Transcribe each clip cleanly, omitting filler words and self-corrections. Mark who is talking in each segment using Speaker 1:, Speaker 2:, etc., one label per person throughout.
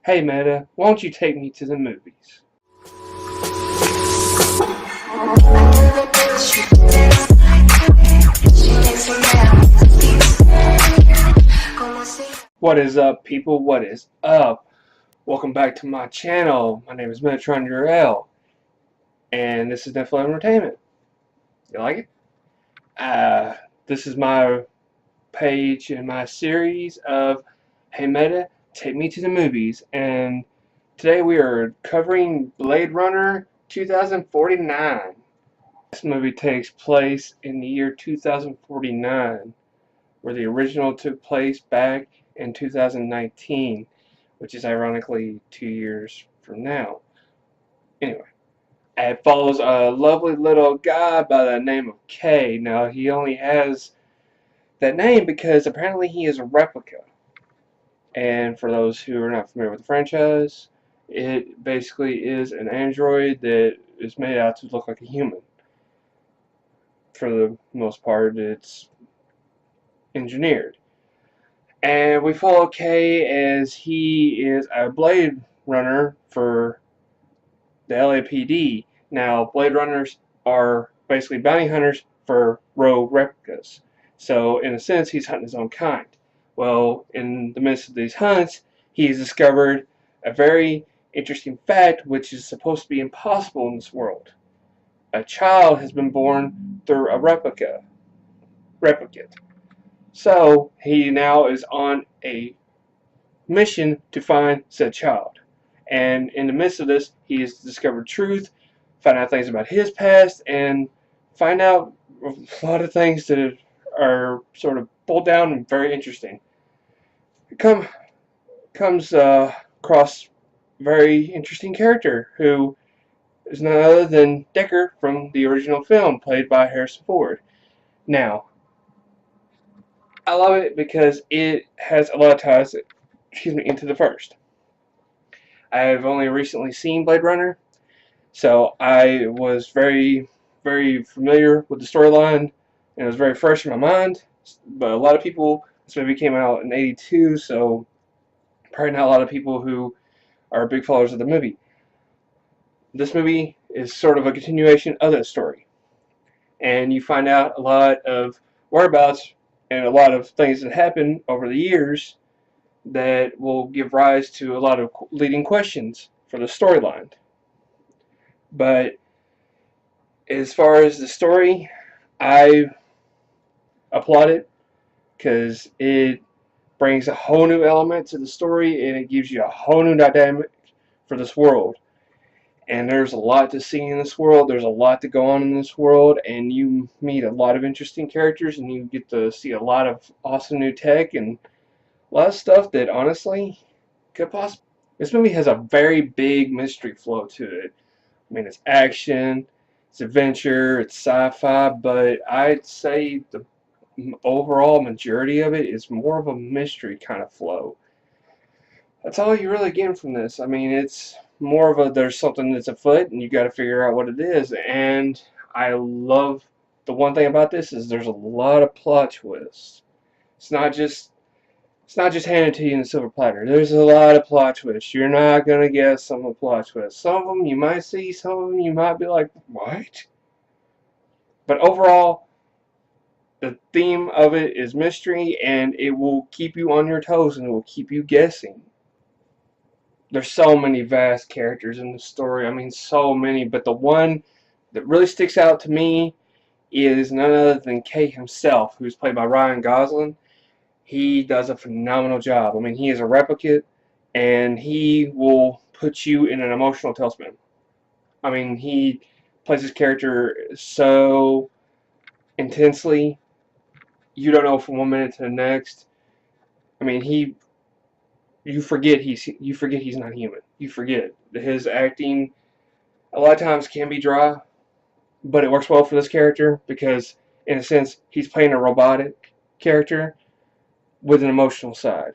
Speaker 1: Hey Meta, won't you take me to the movies? What is up, people? What is up? Welcome back to my channel. My name is Metatron Uriel, and this is Netflix Entertainment. You like it? This is my page in my series of Hey Meta, take me to the movies, and today we are covering Blade Runner 2049. This movie takes place in the year 2049, where the original took place back in 2019, which is ironically 2 years from now. Anyway, it follows a lovely little guy by the name of K. Now, he only has that name because apparently he is a replica. And for those who are not familiar with the franchise, it basically is an android that is made out to look like a human. For the most part, it's engineered. And we follow Kay as he is a Blade Runner for the LAPD. Now, Blade Runners are basically bounty hunters for rogue replicas. So, in a sense, he's hunting his own kind. Well, in the midst of these hunts, he's discovered a very interesting fact which is supposed to be impossible in this world. A child has been born through a replicate. So he now is on a mission to find said child. And in the midst of this, he has discovered truth, find out things about his past, and find out a lot of things that are sort of pulled down and very interesting. It comes across a very interesting character who is none other than Deckard from the original film, played by Harrison Ford. Now, I love it because it has a lot of ties, into the first. I have only recently seen Blade Runner, so I was very, very familiar with the storyline, and it was very fresh in my mind. But a lot of people, this movie came out in '82, so probably not a lot of people who are big followers of the movie. This movie is sort of a continuation of that story, and you find out a lot of whereabouts and a lot of things that happen over the years that will give rise to a lot of leading questions for the storyline. But as far as the story, I applaud it because it brings a whole new element to the story and it gives you a whole new dynamic for this world. And there's a lot to see in this world. There's a lot to go on in this world, and you meet a lot of interesting characters, and you get to see a lot of awesome new tech and a lot of stuff that honestly could possibly. This movie has a very big mystery flow to it. I mean, it's action, it's adventure, it's sci-fi, but I'd say the overall majority of it is more of a mystery kind of flow. That's all you really get from this. I mean, it's more of a there's something that's afoot and you got to figure out what it is. And I love the one thing about this is there's a lot of plot twists. It's not just handed to you in a silver platter. There's a lot of plot twists. You're not gonna guess some of the plot twists. Some of them you might see. Some of them you might be like, what? But overall, the theme of it is mystery, and it will keep you on your toes and it will keep you guessing. There's so many vast characters in the story. I mean, so many. But the one that really sticks out to me is none other than Kay himself, who's played by Ryan Gosling. He does a phenomenal job. I mean, he is a replicant, and he will put you in an emotional tailspin. I mean, he plays his character so intensely, you don't know from one minute to the next. I mean, you forget he's not human. You forget that his acting a lot of times can be dry, but it works well for this character because, in a sense, he's playing a robotic character with an emotional side,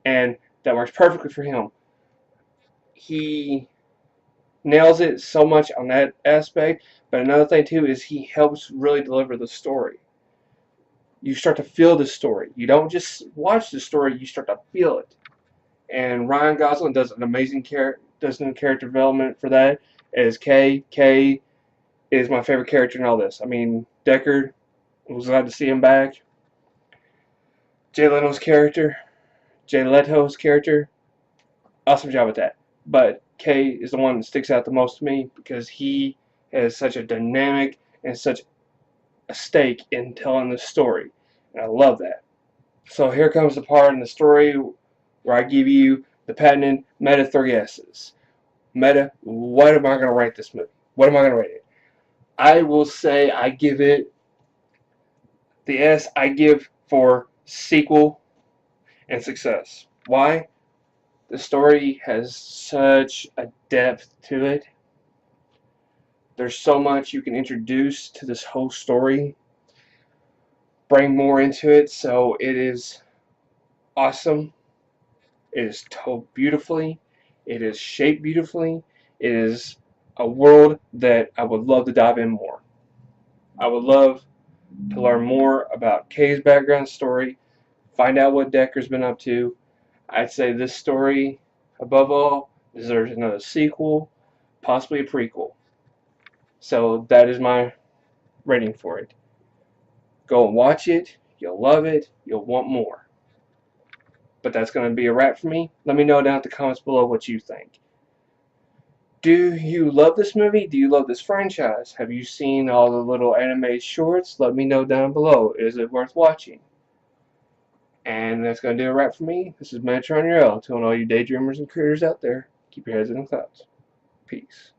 Speaker 1: and that works perfectly for him. He nails it so much on that aspect, but another thing too is he helps really deliver the story. You start to feel the story. You don't just watch the story, you start to feel it. and Ryan Gosling does an amazing character development for that. As Kay. Kay is my favorite character in all this. I mean, Deckard, I was glad to see him back. Jay Leto's character, awesome job with that. But Kay is the one that sticks out the most to me because he has such a dynamic and such a stake in telling the story. And I love that. So here comes the part in the story where I give you the patented Meta 3 S's. Meta, what am I going to rate this movie? What am I going to rate it? I will say I give it the S I give for sequel and success. Why? The story has such a depth to it. There's so much you can introduce to this whole story, bring more into it, so it is awesome. It is told beautifully. It is shaped beautifully. It is a world that I would love to dive in more. I would love to learn more about Kay's background story, find out what Deckard's been up to. I'd say this story, above all, deserves another sequel, possibly a prequel. So that is my rating for it. Go and watch it. You'll love it. You'll want more. But that's going to be a wrap for me. Let me know down in the comments below what you think. Do you love this movie? Do you love this franchise? Have you seen all the little animated shorts? Let me know down below. Is it worth watching? And that's going to do a wrap for me. This is Metatron Uriel, telling all you daydreamers and creators out there, keep your heads in the clouds. Peace.